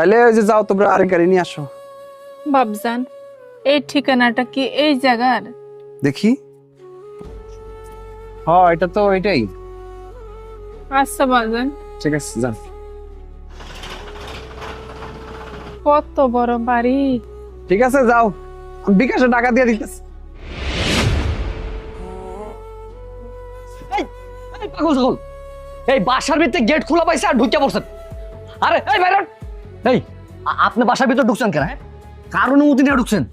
তাইলে ওই যে যাও তোমরা আরেক গাড়ি নিয়ে আসো। বাবজান, এই ঠিকানাটা কি এই জায়গার? দেখি। এটা তো এটাই। আচ্ছা বাবজান, ঠিক আছে যান। কত বড় বাড়ি। ঠিক আছে যাও, আমি বিকাশে টাকা দিয়ে দিতেছি। পাগল ছাগল, এই বাসার ভিতরে গেট খোলা পাইছে আর ঢুকে পড়ছেন। আরে এই বাইরন, এই আপনি বাসার ভিতরে ঢুকছেন কেন? হ্যাঁ, কার অনুমতি নিয়ে ঢুকছেন?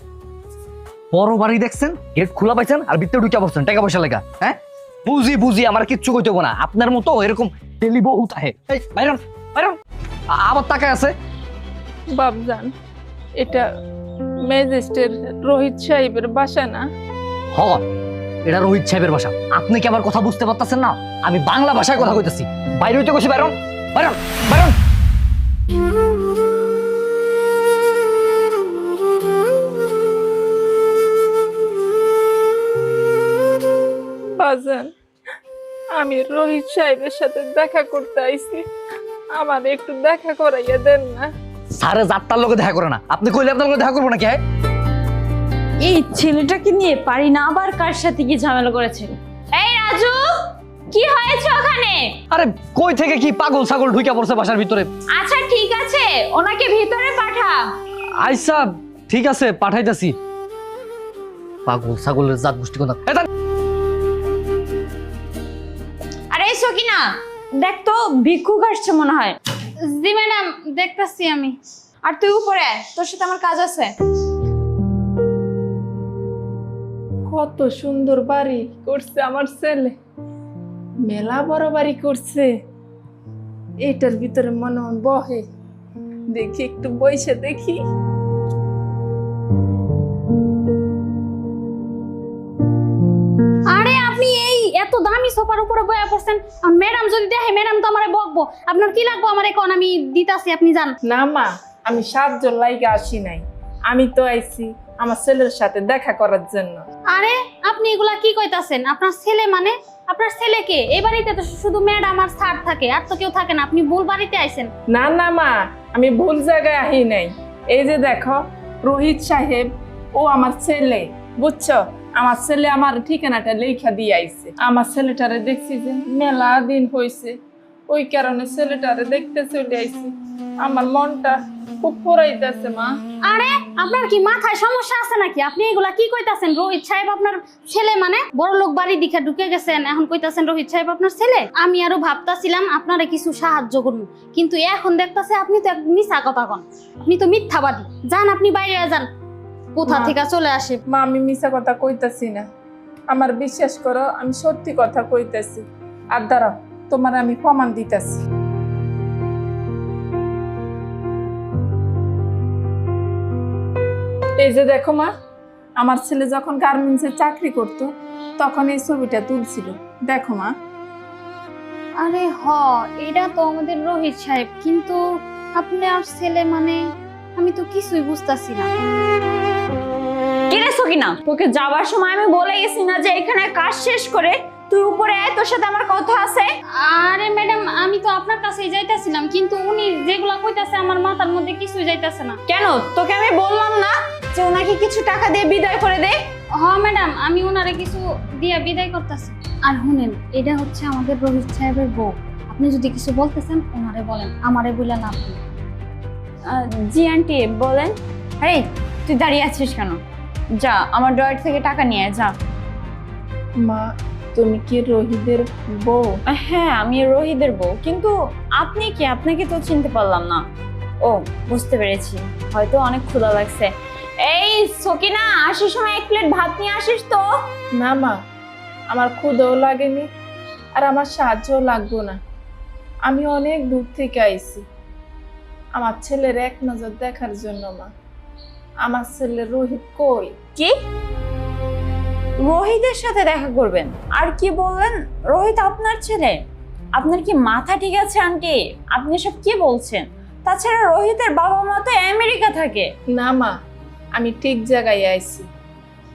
বড় বাড়ি দেখছেন, গেট খোলা পাইছেন আর ভিতরে ঢুকে পড়ছেন টাকা পয়সা লেখা। হ্যাঁ, বুঝি আমার কিচ্ছু কইতে হবে না। আপনার মতো এরকম ডেলি বহুত আহে। এই বাইরন বাইরন, আবার তাকায় আছে। বাবজান, এটা ম্যাজিস্ট্রেট রোহিত সাহেবের বাসা না? হ, এটা রোহিত সাহেবের বাসা। আপনি কি আমার কথা বুঝতে পারতেছেন না? আমি বাংলা ভাষায় কথা কইতেছি। বাইরে হইতে কইছি বাইরন বাইরন বাইরন। বাবজান, আমি রোহিত সাহেবের সাথে দেখা করতে আইছি, আমার একটু দেখা করাইয়া দেন না? স্যারে যাত্রার লোকে দেখা করে না, আপনি কইলে আপনার লোকে দেখা করবো নাকি? হ্যাঁ, এই ছেলেটাকে নিয়ে পারি না আবার কার সাথে কি ঝামেলা করেছে। এই রাজু, কি হয়েছে ওখানে? আরে কই থেকে কি পাগল ছাগল ঢুকে পড়ছে বাসার ভিতরে। আচ্ছা ঠিক আছে, ওনাকে ভিতরে পাঠা। আইসা ঠিক আছে, পাঠাইতাছি। পাগল ছাগলের জাত গোষ্ঠী কোন। আরে সকিনা, দেখ তো ভিক্ষুক আসছে মনে হয়। জি ম্যাডাম, দেখতাছি আমি। আর তুই উপরে আয়, তোর সাথে আমার কাজ আছে। কত সুন্দর বাড়ি করছে আমার ছেলে, মেলা বড় বাড়ি করছে। এটার ভিতরে মনে হয় বহে, দেখি একটু বইসে দেখি। আরে আপনি এই এত দামি সোফার উপরে বয়া পড়ছেন, আর ম্যাডাম যদি দেখে ম্যাডাম তো আমারে বকবো। আপনার কি লাগবো আমারে কোন, আমি দিতাছি, আপনি যান। না মা, আমি 7 জন লাইগা আসি নাই, আমি তো আইছি আমার ছেলের সাথে দেখা করার জন্য। আরে আপনি এগুলা কি কইতাছেন? আপনার ছেলে মানে আপনার ছেলেকে? এই বাড়িতে তো শুধু ম্যাডাম আর স্যার থাকে, আর তো কেউ থাকে না। আপনি ভুল বাড়িতে আইছেন। না না মা, আমি ভুল জায়গায় আহি নাই। এই যে দেখো, রোহিত সাহেব ও আমার ছেলে, বুঝছো? আমার ছেলে আমার ঠিকানাটা লেখা দিয়ে আইছে। আমার ছেলেটারে দেখছি যে মেলা দিন হয়েছে, ওই কারণে ছেলেটারে দেখতে চলে আইছি। আমার মনটা খুব পোড়াইতেছে মা। আরে আপনার কি মাথায় সমস্যা আছে নাকি? আপনি এগুলা কি কইতাছেন? রোহিত সাহেব আপনার ছেলে মানে? বড় লোক বাড়ি দিকে ঢুকে গেছেন, এখন কইতাছেন রোহিত সাহেব আপনার ছেলে? আমি আরো ভাবতাছিলাম আপনারে কিছু সাহায্য করুন, কিন্তু এখন দেখতাছে আপনি তো এক মিথ্যা কথা কন। আপনি তো মিথ্যাবাদী। যান, আপনি বাইরে যান। কোথা মা। থেকে চলে আসে। মা, আমি মিছা কথা কইতাছি না, আমার বিশ্বাস করো, আমি সত্যি কথা কইতাছি। আর দাঁড়াও, তোমার আমি প্রমাণ দিতেছি। এই যে দেখো মা, আমার ছেলে যখন গার্মেন্টসে চাকরি করতো তখন এই ছবিটা তুলছিল। দেখো মা। আরে এটা তো আমাদের রোহিত সাহেব, কিন্তু আপনি আর ছেলে মানে? আমি তো কিছুই বুঝতাছি না। কিরে সকিনা, তোকে যাবার সময় আমি বলে গেছি না যে এখানে কাজ শেষ করে তুই উপরে আয়, তোর সাথে আমার কথা আছে। আরে ম্যাডাম, আমি তো আপনার কাছেই যাইতাছিলাম, কিন্তু উনি যেগুলা কইতাছে আমার মাথার মধ্যে কিছুই যাইতাছে না। কেন? তোকে আমি বললাম না যে ওনাকে কিছু টাকা দিয়ে বিদায় করে দে? ম্যাডাম, আমি ওনারে কিছু দিয়ে বিদায় করতেছি। আর শুনেন, এটা হচ্ছে আমাদের রোহিত সাহেবের বউ। আপনি যদি কিছু বলতেছেন ওনারে বলেন, আমারে বললেন আপনি। জি আন্টি বলেন। আরে তুই দাঁড়িয়ে আছিস কেন? যা আমার ড্রয়ার থেকে টাকা নিয়ে আয়, যা। মা, তুমি কি রোহিতের বউ? হ্যাঁ, আমি রোহিতের বউ। কিন্তু আপনি কি? আপনাকে তো চিনতে পারলাম না। ও, বুঝতে পেরেছি, হয়তো অনেক ক্ষুধা লাগছে। এই সকিনা, আসার সময় 1 প্লেট ভাত নিয়ে আসিস তো। না মা, আমার ক্ষুধাও লাগেনি আর আমার সাহায্যও লাগবো না। আমি অনেক দূর থেকে আইছি আমার ছেলের এক নজর দেখার জন্য। মা, আমার ছেলে রোহিত কই? কি? রোহিতের সাথে দেখা করবেন? আর কি বললেন? রোহিত আপনার ছেলে? আপনার কি মাথা ঠিক আছে আন্টি? আপনি সব কি বলছেন? তাছাড়া রোহিতের বাবা মা তো আমেরিকা থাকে। না মা, আমি ঠিক জায়গায় আইছি।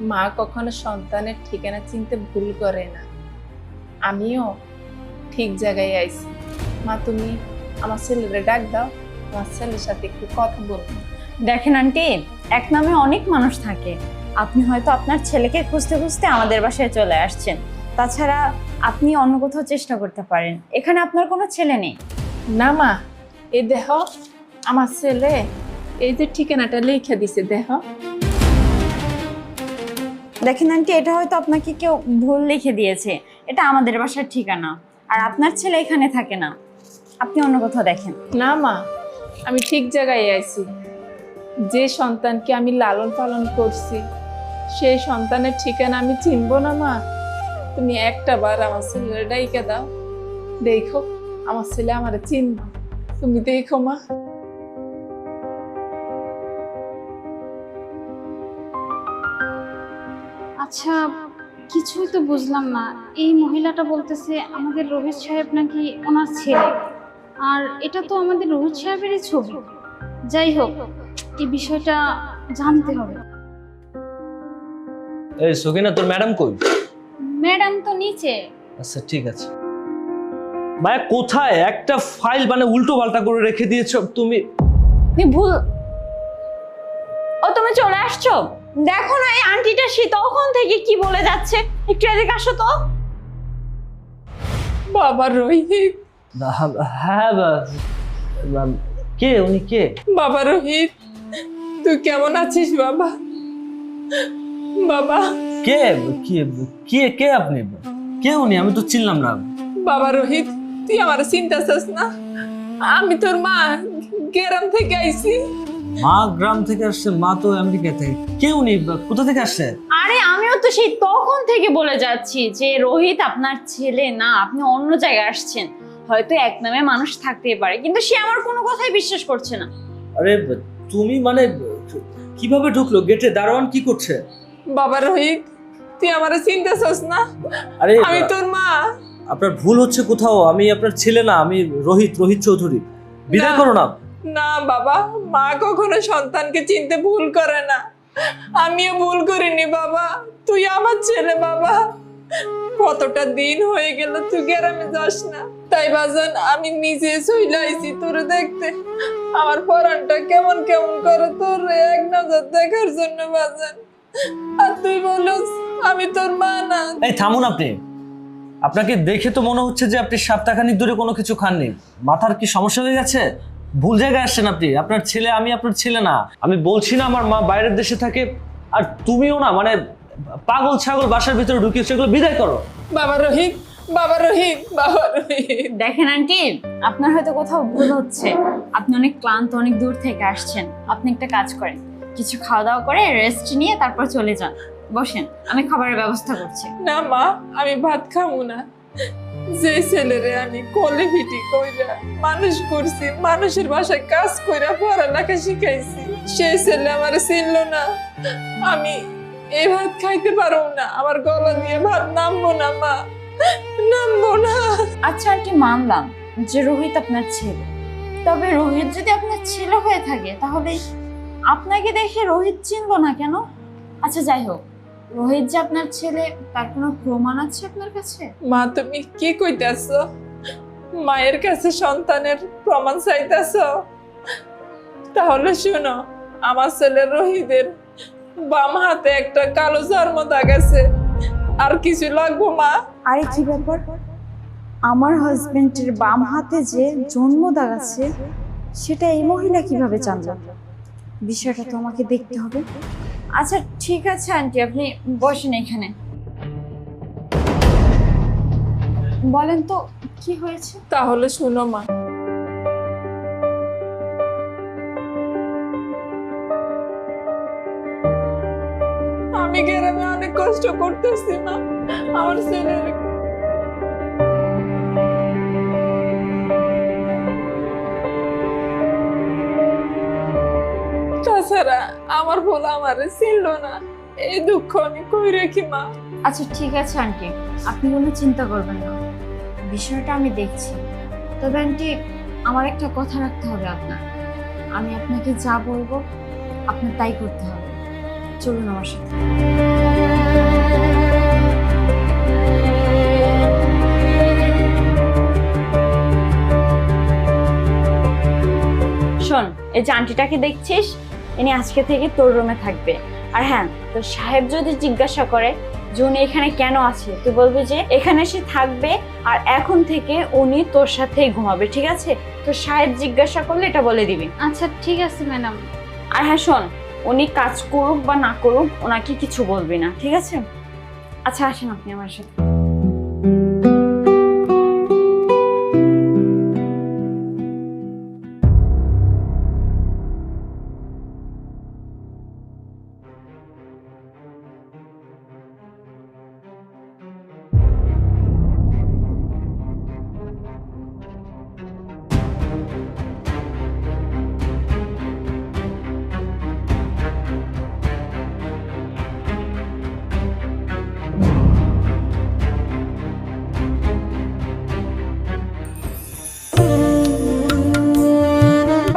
মা কখনো সন্তানের ঠিকানা চিনতে ভুল করে না। আমিও ঠিক জায়গায় আইছি। মা, তুমি আমার ছেলেরে ডাক দাও। তোমার ছেলের সাথে একটু কথা বলবো। দেখেন আন্টি, এক নামে অনেক মানুষ থাকে। আপনি হয়তো আপনার ছেলেকে খুঁজতে খুঁজতে আমাদের বাসায় চলে আসছেন। তাছাড়া আপনি অন্য কোথাও চেষ্টা করতে পারেন, এখানে আপনার কোনো ছেলে নেই। না মা, এই দেহ আমার ছেলে এই যে ঠিকানাটা লিখে দিছে দেহ। দেখেন আন্টি, এটা হয়তো আপনাকে কেউ ভুল লিখে দিয়েছে। এটা আমাদের বাসার ঠিকানা, আর আপনার ছেলে এখানে থাকে না। আপনি অন্য কোথাও দেখেন। না মা, আমি ঠিক জায়গায় আইছি। যে সন্তানকে আমি লালন পালন করছি সেই সন্তানের ঠিকানা আমি চিনবো না মা? তুমি একটা বার আমার ছেলের ডাইকা দাও, দেখো আমার ছেলে আমার চিনব। তুমি দেখো মা। আচ্ছা, কিছুই তো বুঝলাম না। এই মহিলাটা বলতেছে আমাদের রোহিত সাহেব নাকি ওনার ছেলে, আর এটা তো আমাদের রোহিত সাহেবেরই ছবি। যাই হোক, এই বিষয়টা জানতে হবে। এই সকিনা, তোর ম্যাডাম কই? ম্যাডাম তো নিচে। আচ্ছা ঠিক আছে। মায়া কোথায়? একটা ফাইল মানে উল্টো পাল্টা করে রেখে দিয়েছো তুমি। আপনি ভুল। ও, তুমি চলে আসছো? দেখো না, এই আন্টিটা সে তখন থেকে কি বলে যাচ্ছে। একটু এদিকে আসো তো। বাবা রোহিত, হ্যাঁ, কে উনি? কে? বাবা রোহিত, তুই কেমন আছিস বাবা? বাবা কে? কে কে আপনি? কে উনি? আমি তো চিনলাম না। বাবা রোহিত, তুই আমার চিন্তা চাস না। আমি তোর মা, গ্রাম থেকে আইছি। মা গ্রাম থেকে আসছে? মা তো আমেরিকা থেকে। কে উনি? কোথা থেকে আসছে? আরে আমিও তো সেই তখন থেকে বলে যাচ্ছি যে রোহিত আপনার ছেলে না, আপনি অন্য জায়গায় আসছেন। হয়তো এক নামে মানুষ থাকতেই পারে, কিন্তু সে আমার কোনো কথাই বিশ্বাস করছে না। আরে তুমি মানে কিভাবে ঢুকলো? গেটে দারোয়ান কি করছে? বাবা রোহিত, তুই আমার চিন্তা চাস না। আরে আমি তোর মা। আপনার ভুল হচ্ছে কোথাও। আমি আপনার ছেলে না, আমি রোহিত চৌধুরী। বিদায় না। করো না। না বাবা, মা কখনো সন্তানকে চিনতে ভুল করে না। আমিও ভুল করিনি বাবা, তুই আমার ছেলে বাবা। কতটা দিন হয়ে গেল তুই গ্রামে যাস না, তাই বাজান আমি নিজে চলে আইছি তোরে দেখতে। আমার পরানটা কেমন কেমন করে তোর এক নজর দেখার জন্য বাজান। আর তুই বলস আমি তোর মা না। এই থামুন আপনি। আপনাকে দেখে তো মনে হচ্ছে যে আপনি সপ্তাহখানিক ধরে কোনো কিছু খাননি। মাথার কি সমস্যা হয়ে গেছে? ভুল জায়গায় আসছেন আপনি। আপনার ছেলে আমি, আপনার ছেলে না। আমি বলছি না আমার মা বাইরের দেশে থাকে, আর তুমিও না। মানে পাগল ছাগল বাসার ভিতরে ঢুকিয়ে সেগুলো বিদায় করো। বাবা রোহিত, বাবা রোহিত, বাবা রোহিত। দেখেন আন্টি, আপনার হয়তো কোথাও ভুল হচ্ছে। আপনি অনেক ক্লান্ত, অনেক দূর থেকে আসছেন। আপনি একটা কাজ করেন, কিছু খাওয়া দাওয়া করে রেস্ট নিয়ে তারপর চলে যান। বসেন, আমি খাবারের ব্যবস্থা করছি। না মা, আমি ভাত খাবো না। যে ছেলেরে আমি কোলে পিটি কইরা মানুষ করছি, মানুষের বাসায় কাজ কইরা পড়ালেখা শিখাইছি, সেই ছেলে আমার চিনল না। আমি এই ভাত খাইতে পারবো না। আমার গলা দিয়ে ভাত নামবো না মা, নামবো না। আচ্ছা আন্টি, মানলাম যে রোহিত আপনার ছেলে। তবে রোহিত যদি আপনার ছেলে হয়ে থাকে, তাহলে আপনাকে দেখে রোহিত চিনলো না কেন? আচ্ছা যাই হোক, রোহিত যে আপনার ছেলে তার কোনো প্রমাণ আছে আপনার কাছে? মা তুমি কি কইতাছ? মায়ের কাছে সন্তানের প্রমাণ চাইতাছ? তাহলে শুনো, আমার ছেলে রোহিতের বাম হাতে একটা কালো চর্ম দাগ আছে। আর কিছু লাগবো মা? আরে কি ব্যাপার, আমার হাজবেন্ডের বাম হাতে যে জন্ম দাগ আছে সেটা এই মহিলা কিভাবে জানলেন? বিষয়টা তো আমাকে দেখতে হবে। আচ্ছা ঠিক আছে আন্টি, আপনি বসেন এখানে। বলেন তো কি হয়েছে? তাহলে শুনো মা, আমি গ্রামে অনেক কষ্ট করতেছি মা। আমার ছেলের তাছাড়া আমার ভুল আমারে ছিল না। এই দুঃখ আমি কই রাখি মা? আচ্ছা ঠিক আছে আন্টি, আপনি কোনো চিন্তা করবেন না, বিষয়টা আমি দেখছি। তবে আন্টি, আমার একটা কথা রাখতে হবে আপনার। আমি আপনাকে যা বলবো আপনার তাই করতে হবে। চলুন আমার সাথে। এই যে আন্টিটাকে দেখছিস, ইনি আজকে থেকে তোর রুমে থাকবে। আর হ্যাঁ, তোর সাহেব যদি জিজ্ঞাসা করে যে উনি এখানে কেন আছে, তুই বলবি যে এখানে সে থাকবে আর এখন থেকে উনি তোর সাথেই ঘুমাবে, ঠিক আছে? তোর সাহেব জিজ্ঞাসা করলে এটা বলে দিবি। আচ্ছা ঠিক আছে ম্যাডাম। আর হ্যাঁ শোন, উনি কাজ করুক বা না করুক ওনাকে কিছু বলবি না, ঠিক আছে? আচ্ছা আসেন আপনি আমার সাথে।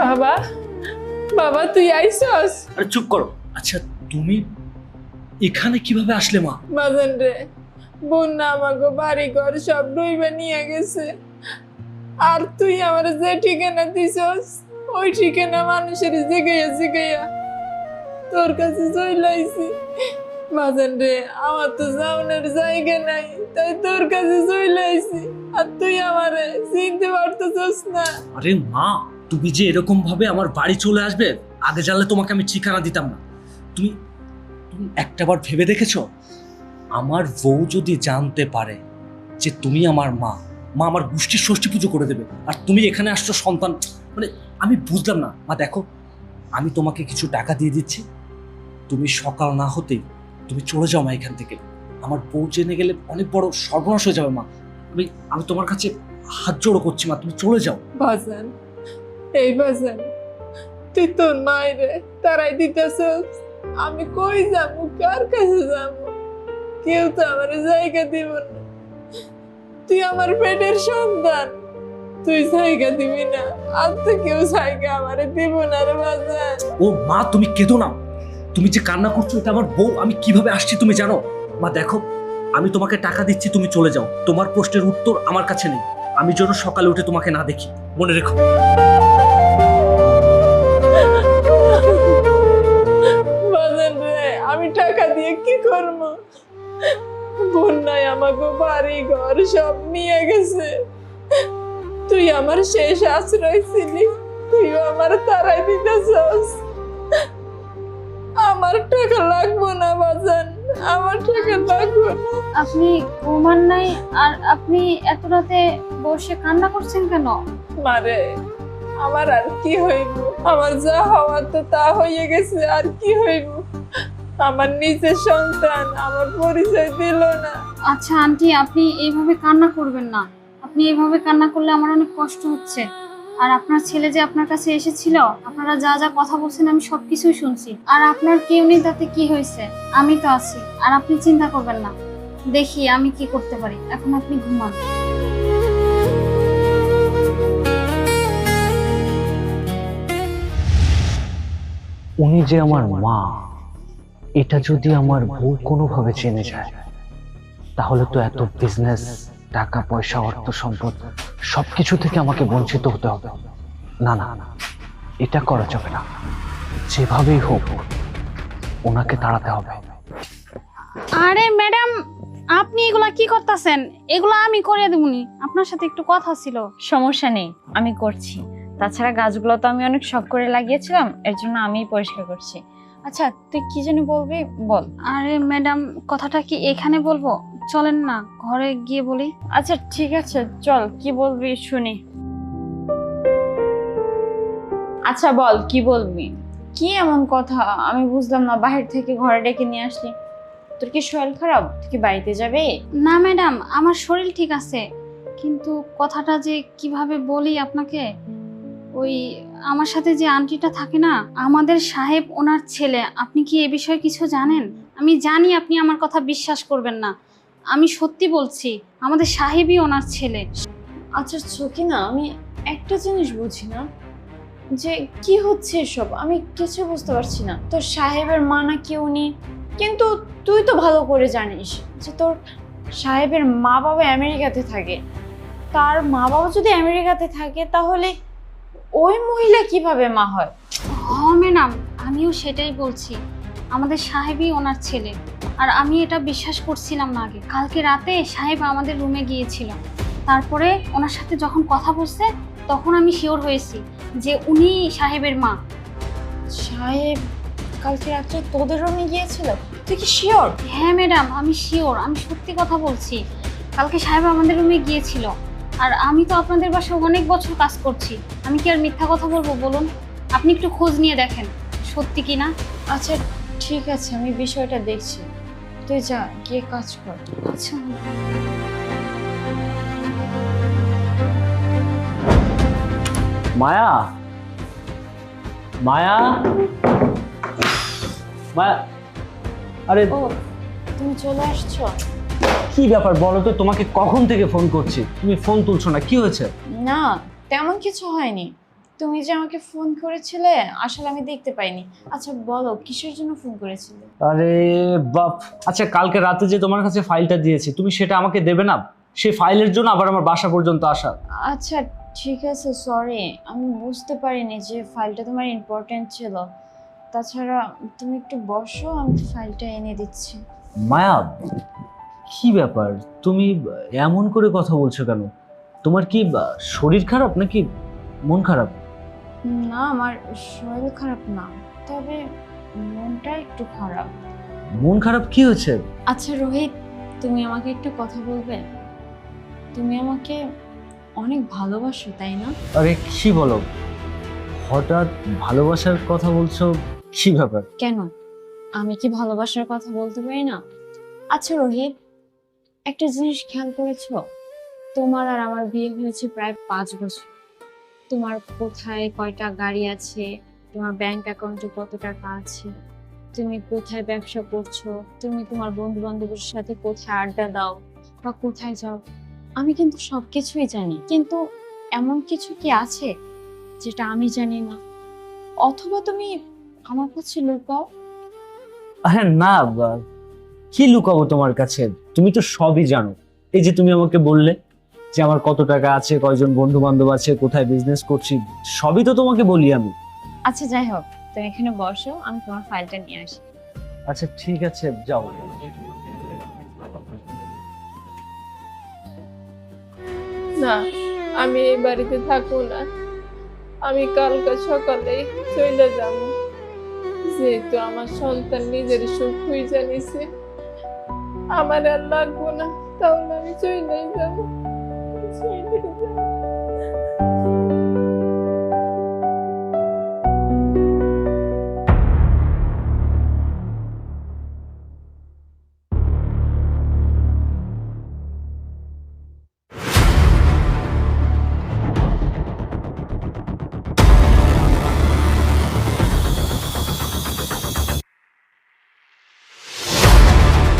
বাবা, বাবা তুই আইসস? আরে চুপ করো। আচ্ছা তুমি এখানে কিভাবে আসলে মা? বাজান রে, বন্যা আমাকে বাড়ি ঘর সব ডুইবে নিয়ে গেছে। আর তুই আমার যে ঠিকানা দিছস ওই ঠিকানা মানুষের জিগাইয়া জিগাইয়া তোর কাছে চলে আইছি। বাজান রে, আমার তো যাওয়ার জায়গা নাই, তাই তোর কাছে চলে আইছি। আর তুই আমারে চিনতে পারতেছস না। আরে মা, তুমি যে এরকম ভাবে আমার বাড়ি চলে আসবে আগে জানলে তোমাকে আমি ঠিকানা দিতাম না। তুমি তুমি একটাবার ভেবে দেখেছো, আমার বউ যদি জানতে পারে যে তুমি আমার মা, মা আমার গোষ্ঠীর ষষ্ঠী পুজো করে দেবে, আর তুমি এখানে আসছো সন্তান, মানে আমি বুঝলাম না। মা দেখো, আমি তোমাকে কিছু টাকা দিয়ে দিচ্ছি, তুমি সকাল না হতেই তুমি চলে যাও মা এখান থেকে। আমার বউ জেনে গেলে অনেক বড় সর্বনাশ হয়ে যাবে মা। আমি তোমার কাছে হাত জোড়ো করছি মা, তুমি চলে যাও। বাজান, এই বাজান, তুই তোর মায়েরে তারাই দিতেছস। আমি কই যাবো, কার কাছে যাবো? কেউ তো আমার জায়গা দিব না। তুই আমার পেটের সন্তান, তুই জায়গা দিবি না, আর তো কেউ জায়গা আমারে দিব না রে বাজান। ও মা, তুমি কেঁদো না। তুমি যে কান্না করছো, এটা আমার বউ। আমি কিভাবে আসছি তুমি জানো? মা দেখো, আমি তোমাকে টাকা দিচ্ছি, তুমি চলে যাও। তোমার প্রশ্নের উত্তর আমার কাছে নেই। আমি যেন সকালে উঠে তোমাকে না দেখি, মনে রেখো। বাজান রে, আমি টাকা দিয়ে কি করবো? বন্যায় আমাকে বাড়ি ঘর সব নিয়ে গেছে। তুই আমার শেষ আশ্রয় ছিলি, তুইও আমার তারাই দিতেছস। আমার টাকা লাগবো না বাজান, আমার টাকা লাগবো না। আপনি ঘুমান নাই আর আপনি এত রাতে বসে কান্না করছেন কেন? মারে, আমার আর কি হইব? আমার যা হওয়ার তো তা হয়ে গেছে, আর কি হইব? আমার নিজের সন্তান আমার পরিচয় দিল না। আচ্ছা আন্টি, আপনি এইভাবে কান্না করবেন না। আপনি এইভাবে কান্না করলে আমার অনেক কষ্ট হচ্ছে। আর আপনার ছেলে যে আপনার কাছে এসেছিল, আপনারা যা যা কথা বলছেন আমি সবকিছুই শুনছি। আর আপনার কেউ নেই, তাতে কি হয়েছে? আমি তো আছি। আর আপনি চিন্তা করবেন না, দেখি আমি কি করতে পারি। এখন আপনি ঘুমান। উনি যে আমার মা, এটা যদি আমার বউ কোনোভাবে জেনে যায়, তাহলে তো এত বিজনেস, টাকা পয়সা, অর্থ সম্পদ সবকিছু থেকে আমাকে বঞ্চিত হতে হবে। না না না, এটা করা যাবে না। যেভাবেই হোক ওনাকে তাড়াতে হবে। আরে ম্যাডাম, আপনি এগুলা কি করতেছেন? এগুলা আমি করে দেবনি, আপনার সাথে একটু কথা ছিল। সমস্যা নেই, আমি করছি। তাছাড়া গাছগুলো তো আমি অনেক শখ করে লাগিয়েছিলাম, এর জন্য আমিই পরিষ্কার করছি। আচ্ছা তুই কি যেন বলবি, বল। আরে ম্যাডাম, কথাটা কি এখানে বলবো? চলেন না ঘরে গিয়ে বলি। আচ্ছা ঠিক আছে, চল, কি বলবি শুনি। আচ্ছা বল, কি বলবি? কি এমন কথা আমি বুঝলাম না, বাহির থেকে ঘরে ডেকে নিয়ে আসলি। তোর কি শরীর খারাপ? তুই কি বাড়িতে যাবে? না ম্যাডাম, আমার শরীর ঠিক আছে, কিন্তু কথাটা যে কিভাবে বলি আপনাকে, ওই আমার সাথে যে আন্টিটা থাকে না, আমাদের সাহেব ওনার ছেলে। আপনি কি এ বিষয়ে কিছু জানেন? আমি জানি আপনি আমার কথা বিশ্বাস করবেন না, আমি সত্যি বলছি, আমাদের সাহেবই ওনার ছেলে। আচ্ছা সকিনা, আমি একটা জিনিস বুঝি না, যে কি হচ্ছে এসব, আমি কিছু বুঝতে পারছি না। তোর সাহেবের মা নাকি উনি, কিন্তু তুই তো ভালো করে জানিস যে তোর সাহেবের মা বাবা আমেরিকাতে থাকে। তার মা বাবা যদি আমেরিকাতে থাকে, তাহলে ওই মহিলা কিভাবে মা হয়? ম্যাডাম, আমিও সেটাই বলছি। আমাদের সাহেবই ওনার ছেলে। আর আমি এটা বিশ্বাস করছিলাম না আগে। কালকে রাতে সাহেব আমাদের রুমে গিয়েছিল, তারপরে ওনার সাথে যখন কথা বলছে তখন আমি শিওর হয়েছি যে উনি সাহেবের মা। সাহেব কালকে রাত্রে তোদের রুমে গিয়েছিল? তুই কি শিওর? হ্যাঁ ম্যাডাম, আমি শিওর, আমি সত্যি কথা বলছি। কালকে সাহেব আমাদের রুমে গিয়েছিল। আর আমি তো আপনাদের বাসায় অনেক বছর কাজ করছি, আমি কি আর মিথ্যা কথা বলবো বলুন? আপনি একটু খোঁজ নিয়ে দেখেন সত্যি কি না। আচ্ছা ঠিক আছে, আমি বিষয়টা দেখছি। তুই যা গিয়ে কাজ কর। আচ্ছা মায়া, মায়া, মায়া, আরে ও তুমি চলে আসছো? কি ব্যাপার বলো তো? তোমাকে কখন থেকে ফোন করছি, তুমি ফোন তুলছো না, কি হয়েছে? না তেমন কিছু হয়নি। তুমি যে আমাকে ফোন করেছিলে আসলে আমি দেখতে পাইনি। আচ্ছা বলো কিসের জন্য ফোন করেছিলে? আরে বাপ, আচ্ছা কালকে রাতে যে তোমার কাছে ফাইলটা দিয়েছি তুমি সেটা আমাকে দেবে না? সেই ফাইলের জন্য আবার আমার বাসা পর্যন্ত আসা। আচ্ছা ঠিক আছে, সরি, আমি বুঝতে পারিনি যে ফাইলটা তোমার ইম্পর্টেন্ট ছিল। তাছাড়া তুমি একটু বসো, আমি ফাইলটা এনে দিচ্ছি। মায়া, কি ব্যাপার, তুমি এমন করে কথা বলছো কেন? তোমার কি শরীর খারাপ নাকি মন খারাপ? না আমার শরীর খারাপ না, তবে মনটা একটু খারাপ। মন খারাপ কি হয়েছে? আচ্ছা রোহিত, তুমি আমাকে একটা কথা বলবে? তুমি আমাকে অনেক ভালোবাসো তাই না? আরে কি বলো, হঠাৎ ভালোবাসার কথা বলছো, কি ব্যাপার? কেন, আমি কি ভালোবাসার কথা বলতে পারি না? আচ্ছা রোহিত, একটা জিনিস খেয়াল করেছো? তোমার আর আমার বিয়ে হয়েছে প্রায় 5 বছর। তোমার কোথায় কয়টা গাড়ি আছে, তোমার ব্যাংক অ্যাকাউন্টে কত টাকা আছে, তুমি কোথায় ব্যবসা করছো, তুমি তোমার বন্ধু বান্ধবের সাথে কোথায় আড্ডা দাও বা কোথায় যাও, আমি কিন্তু সবকিছুই জানি। কিন্তু এমন কিছু কি আছে যেটা আমি জানি না? অথবা তুমি আমার কাছে লুকাও? আরে না, কি লুকাবো তোমার কাছে? তুমি তো সবই জানো। এই যে তুমি আমাকে বললে যে আমার কত টাকা আছে, কয়জন বন্ধু বান্ধব আছে, কোথায় বিজনেস করছি, সবই তো তোমাকে বলি আমি। আচ্ছা যাই হোক, তুমি এখানে বসো, আমি তোমার ফাইলটা নিয়ে আসি। আচ্ছা ঠিক আছে, যাও। না, আমি এই বাড়িতে থাকবো না। আমি কালকে সকালে চলে যাব। যেহেতু আমার সন্তান নিজের সুখ হয়ে জানিছে, আমার আর লাগবো না, তাহলে আমি চলে যাবো। চলে যাবো।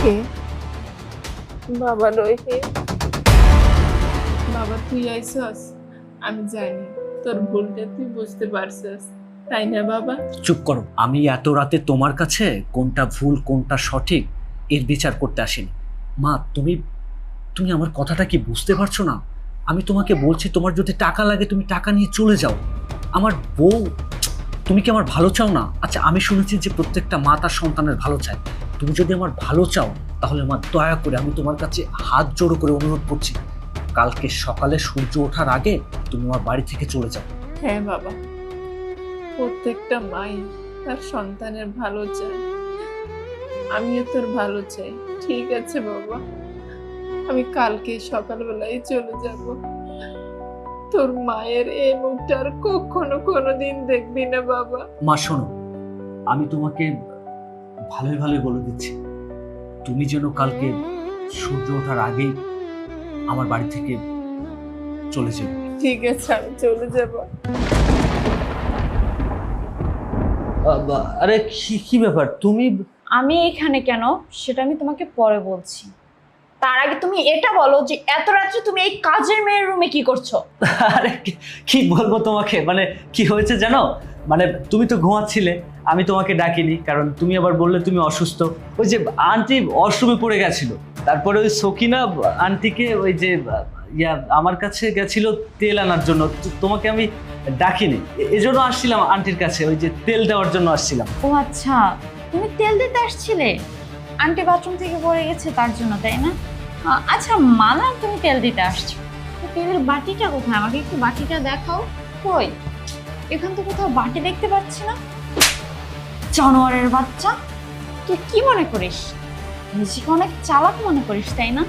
কে? বাবা রোহিত, বাবা তুই আইসস? আমি জানি তোর ভুলটা তুই বুঝতে পারছস, তাই না বাবা? চুপ করো, আমি এত রাতে তোমার কাছে কোনটা ভুল কোনটা সঠিক এর বিচার করতে আসিনি। মা, তুমি তুমি আমার কথাটা কি বুঝতে পারছো না? আমি তোমাকে বলছি তোমার যদি টাকা লাগে তুমি টাকা নিয়ে চলে যাও। আমার বউ, তুমি কি আমার ভালো চাও না? আচ্ছা আমি শুনেছি যে প্রত্যেকটা মা তার সন্তানের ভালো চায়। তুমি যদি আমার ভালো চাও তাহলে মা দয়া করে আমি তোমার কাছে হাত জোড়ো করে অনুরোধ করছি, কালকে সকালে সূর্য ওঠার আগে তুমি আমার বাড়ি থেকে চলে যাও। হ্যাঁ বাবা, প্রত্যেকটা মাই তার সন্তানের ভালো চায়, আমিও তোর ভালো চাই। ঠিক আছে বাবা, আমি কালকে সকালবেলায় চলে যাব। তোর মায়ের এই মুখটা আর কখনো কোনোদিন দেখবি না বাবা। মা শোনো, আমি তোমাকে ভালোই ভালোই বলে দিচ্ছি, তুমি যেন কালকে সূর্য ওঠার আগেই আমার বাড়ি থেকে চলে যাবে। ঠিক আছে, আমি চলে যাব। আরে কি ব্যাপার, তুমি? আমি এখানে কেন সেটা আমি তোমাকে পরে বলছি। তার আগে তুমি এটা বলো যে এত রাত্রে তুমি এই কাজের মেয়ের রুমে কি করছো? আরে কি বলবো তোমাকে, মানে কি হয়েছে জানো, মানে তুমি তো ঘুমাচ্ছিলে, আমি তোমাকে ডাকিনি কারণ তুমি আবার বললে তুমি অসুস্থ। ওই যে আন্টি ওয়াশরুমে পড়ে গেছিল, তারপরে ওই সকিনা আন্টিকে ওই যে আমার কাছে গেছিল তেল আনার জন্য, তোমাকে আমি ডাকিনি, এজন্য আসছিলাম আন্টির কাছে, ওই যে তেল দেওয়ার জন্য আসছিলাম। ও আচ্ছা, তুমি তেল দিতে আসছিলে? আন্টি বাথরুম থেকে পড়ে গেছে তার জন্য, তাই না? আচ্ছা মানলাম তুমি তেল দিতে আসছো, তো তেলের বাটিটা কোথায়? আমাকে একটু বাটিটা দেখাও। কই, এখান তো কোথাও বাটি দেখতে পাচ্ছি না। জানোয়ারের বাচ্চা, তুই কি মনে করিস? নিজেকে অনেক চালাক মনে করিস, তাই না?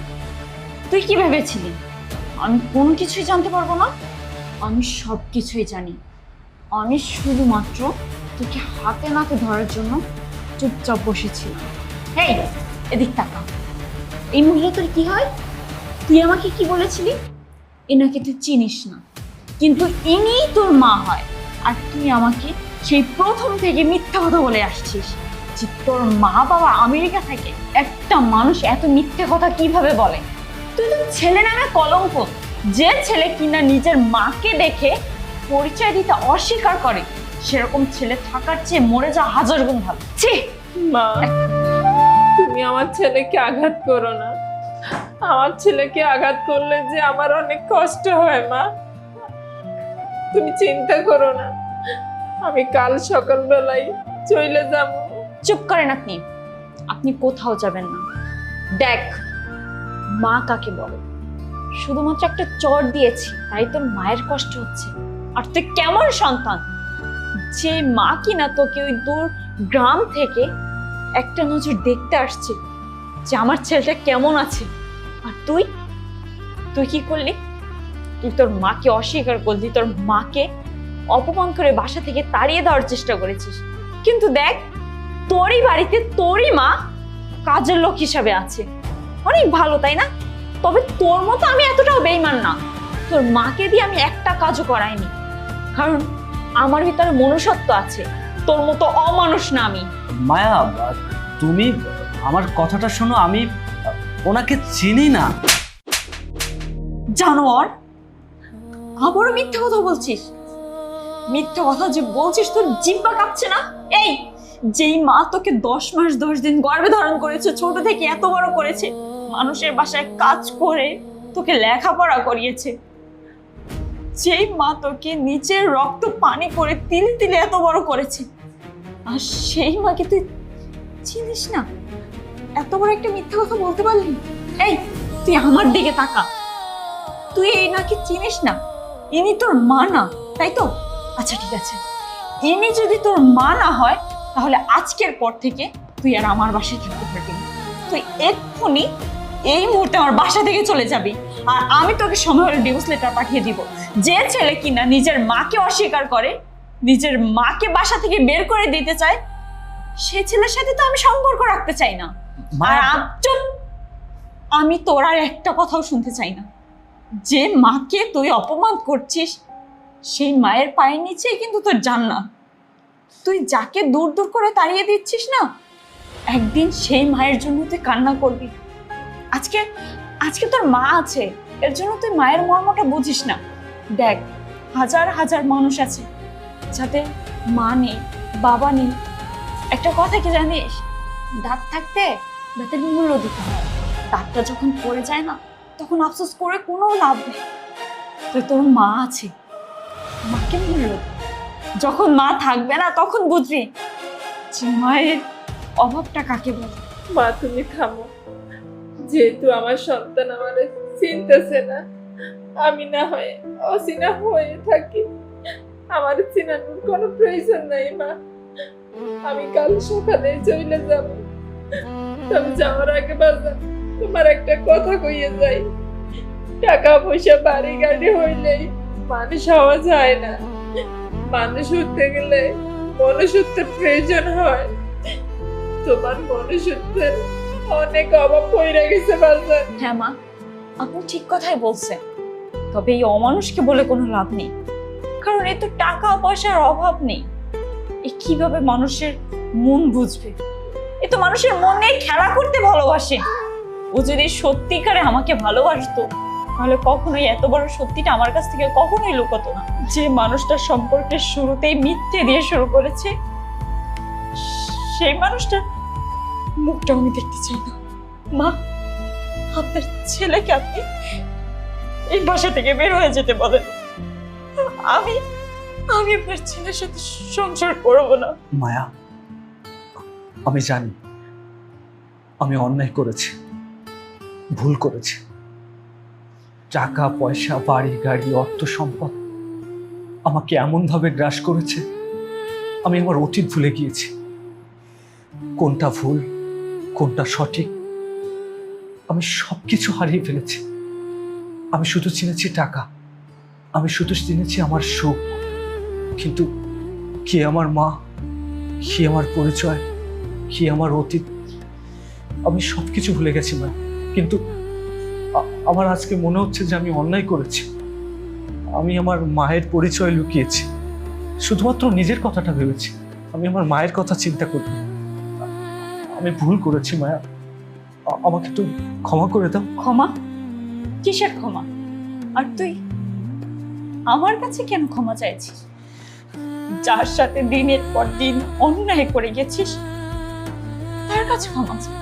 তুই কি ভেবেছিলি আমি কোনো কিছুই জানতে পারবো না? আমি সব কিছুই জানি। আমি শুধুমাত্র তোকে হাতে নাতে ধরার জন্য চুপচাপ বসেছিলাম। এই এদিক তাকা, এই মহিলা তোর কি হয়? তুই আমাকে কি বলেছিলি? এনাকে তুই চিনিস না, কিন্তু ইনিই তোর মা হয়। আর তুই আমাকে সেই প্রথম থেকে মিথ্যা কথা বলে আসছিস যে তোর মা বাবা আমেরিকা থাকে। একটা মানুষ এত মিথ্যে কথা কিভাবে বলে? তুই তো ছেলে নামে কলঙ্ক, যে ছেলে কিনা নিজের মাকে দেখে পরিচয় দিতে অস্বীকার করে, সেরকম ছেলে থাকার চেয়ে মরে যাওয়া হাজার গুণ ভালো। ছি! মা, তুমি আমার ছেলেকে আঘাত করো না। আমার ছেলেকে আঘাত করলে যে আমার অনেক কষ্ট হয় মা। তুমি চিন্তা করো না, আমি কাল সকালবেলায় চলে যাব। চুপ করেন আপনি, আপনি কোথাও যাবেন না। দেখ, মা কাকে বলে? শুধুমাত্র একটা চর দিয়েছি তাই তোর মায়ের কষ্ট হচ্ছে। আর তুই কেমন সন্তান যে মা কিনা তোকে ওই দূর গ্রাম থেকে একটা নজর দেখতে আসছে যে আমার ছেলেটা কেমন আছে, আর তুই তুই কি করলি? তুই তোর মাকে অস্বীকার করলি, তোর মাকে অপমান করে বাসা থেকে তাড়িয়ে দেওয়ার চেষ্টা করেছিস। কিন্তু দেখ, তোরই বাড়িতে তোরই মা কাজের লোক হিসাবে আছে। অনেক ভালো, তাই না? তবে তোর মতো আমি এতটাও বেইমান না। তোর মাকে দিয়ে আমি একটা কাজও করাইনি, কারণ আমার ভিতরে মনুষ্যত্ব আছে। তোর মতো অমানুষ না আমি। মায়া, তুমি আমার কথাটা শোনো, আমি ওনাকে চিনি না। জানোয়ার, আবারও মিথ্যা কথা বলছিস। মিথ্যা কথা যে বলছিস তোর জিহ্বা কাঁপছে না? এই, যেই মা তোকে 10 মাস 10 দিন গর্ভে ধারণ করেছে, ছোট থেকে এত বড় করেছে, মানুষের বাসায় কাজ করে তোকে লেখাপড়া করিয়েছে, যেই মা তোকে নিচের রক্ত পানি করে তিলে তিলে এত বড় করেছে, আর সেই মাকে তুই চিনিস না? এত বড় একটা মিথ্যা কথা বলতে পারলি? এই, তুই আমার দিকে তাকা। তুই এই নাকি চিনিস না? ইনি তোর মা না, তাই তো? আচ্ছা ঠিক আছে, ইনি যদি তোর মা না হয় তাহলে আজকের পর থেকে তুই আর আমার বাসায় থাকতে পারবি না। তুই এক্ষুনি এই মুহূর্তে আমার বাসা থেকে চলে যাবি, আর আমি তোকে সময় হলে ডিভোর্স লেটার পাঠিয়ে দিব। যে ছেলে কিনা নিজের মাকে অস্বীকার করে, নিজের মাকে বাসা থেকে বের করে দিতে চায়, সেই ছেলের সাথে তো আমি সম্পর্ক রাখতে চাই না। আর চুপ, আমি তোর আর একটা কথাও শুনতে চাই না। যে মাকে তুই অপমান করছিস, সেই মায়ের পায়ের নিচেই কিন্তু তোর জান্নাত। তুই যাকে দূর দূর করে তাড়িয়ে দিচ্ছিস না, একদিন সেই মায়ের জন্য তুই কান্না করবি। আজকে আজকে তোর মা আছে, এর জন্য তুই মায়ের মর্মটা বুঝিস না। দেখ, হাজার হাজার মানুষ আছে যাদের মা নেই, বাবা নেই। একটা কথা কি জানিস? দাঁত থাকতে দাঁতের মূল্য দিতে হয়। দাঁতটা যখন পড়ে যায় না, তখন আফসোস করে কোনো লাভ নেই। তো তোর মা আছে, মাকে মূল্য দে। যখন মা থাকবে না তখন বুঝবি যে মায়ের অভাবটা কাকে বলে। মা, তুমি থামো। যেহেতু আমার সন্তান আমারে চিনতেছে না, আমি না হয় অচেনা হয়ে থাকি, আমার চিনানোর কোনো প্রয়োজন নাই মা। আমি কাল সকালে চলে যাব। তবে যাওয়ার আগে বাজার তোমার একটা কথা কইয়ে যাই। টাকা পয়সা বাড়ি গাড়ি হইলেই মানুষ হওয়া যায় না। মানুষ হতে গেলে মনুষ্যত্বের প্রয়োজন হয়। তোমার মনুষ্যত্বের অনেক অভাব পড়ে গেছে বাজার। হ্যাঁ মা, আপনি ঠিক কথাই বলছেন। তবে এই অমানুষকে বলে কোনো লাভ নেই, কারণ এ তো টাকা পয়সার অভাব নেই। এ কিভাবে মানুষের মন বুঝবে? এ তো মানুষের মন নিয়ে খেলা করতে ভালোবাসে। ও যদি সত্যিকারে আমাকে ভালোবাসতো তাহলে কখনোই এত বড় সত্যিটা আমার কাছ থেকে কখনোই লুকাতো না। যে মানুষটা সম্পর্কের শুরুতেই মিথ্যে দিয়ে শুরু করেছে, সেই মানুষটার মুখটা আমি দেখতে চাই না। মা, আপনার ছেলেকে আপনি এই বাসা থেকে বের হয়ে যেতে বলেন। আমি আপনার ছেলের সাথে সংসার করবো না। মায়া, আমি জানি আমি অন্যায় করেছি, ভুল করেছি। টাকা পয়সা, বাড়ি গাড়ি, অর্থ সম্পদ আমাকে এমনভাবে গ্রাস করেছে, আমি আমার অতীত ভুলে গিয়েছি। কোনটা ভুল, কোনটা সঠিক, আমি সবকিছু হারিয়ে ফেলেছি। আমি শুধু চিনেছি টাকা, আমি শুধু চিনেছি আমার সুখ, কিন্তু কি আমার মা, কি আমার পরিচয়, কি আমার অতীত, আমি সবকিছু ভুলে গেছি মা। কিন্তু আমার আজকে মনে হচ্ছে যে আমি অন্যায় করেছি। আমি আমার মায়ের পরিচয় লুকিয়েছি, শুধুমাত্র নিজের কথাটা ভেবেছি। আমি আমার মায়ের কথা চিন্তা করি। আমি ভুল করেছি মায়া, আমাকে একটু ক্ষমা করে দাও। ক্ষমা? কিসের ক্ষমা? আর তুই আমার কাছে কেন ক্ষমা চাইছিস? যার সাথে দিনের পর দিন অন্যায় করে গেছিস তার কাছে ক্ষমা চাই।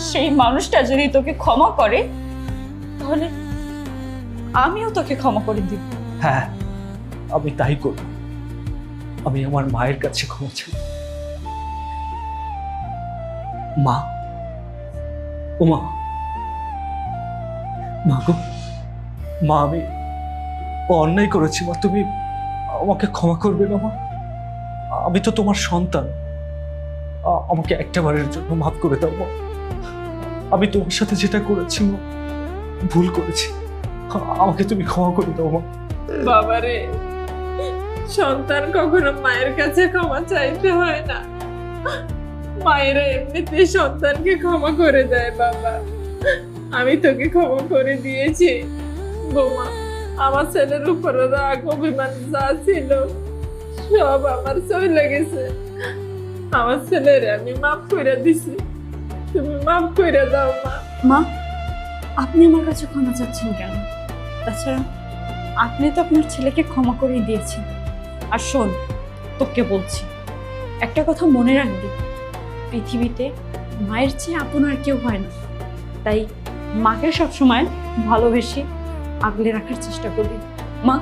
সেই মানুষটা যদি তোকে ক্ষমা করে তাহলে আমিও তোকে ক্ষমা করে দিব। হ্যাঁ, আমি তাই করব। আমি আমার মায়ের কাছে ক্ষমা চাই। মা, ও মা, মা গো, মা আমি অন্যায় করেছি মা, তুমি আমাকে ক্ষমা করবে না মা? আমি তো তোমার সন্তান, আমাকে একটা বারের জন্য মাফ করে দাও মা। আমি তোমার সাথে যেটা করেছি মা, ভুল করেছি, আমাকে তুমি ক্ষমা করে দাও মা। বাবারে, সন্তান কখনো মায়ের কাছে ক্ষমা চাইতে হয় না, মায়েরা এমনিতে সন্তানকে ক্ষমা করে দেয়। বাবা, আমি তোকে ক্ষমা করে দিয়েছি। বৌমা, আমার ছেলের উপর রাগ অভিমান যা ছিল সব আমার চলে গেছে। আমার ছেলের আমি মাফ করে দিছি, তুমি মাফ করে দাও মা। মা, আপনি আমার কাছে ক্ষমা চাচ্ছেন কেন? তাছাড়া আপনি তো আপনার ছেলেকে ক্ষমা করে দিয়েছেন। আর শোন, তোকে বলছি একটা কথা মনে রাখবি, পৃথিবীতে মায়ের চেয়ে আপন আর কেউ হয় না। তাই মাকে সবসময় ভালোবেসে আগলে রাখার চেষ্টা করবি। মা,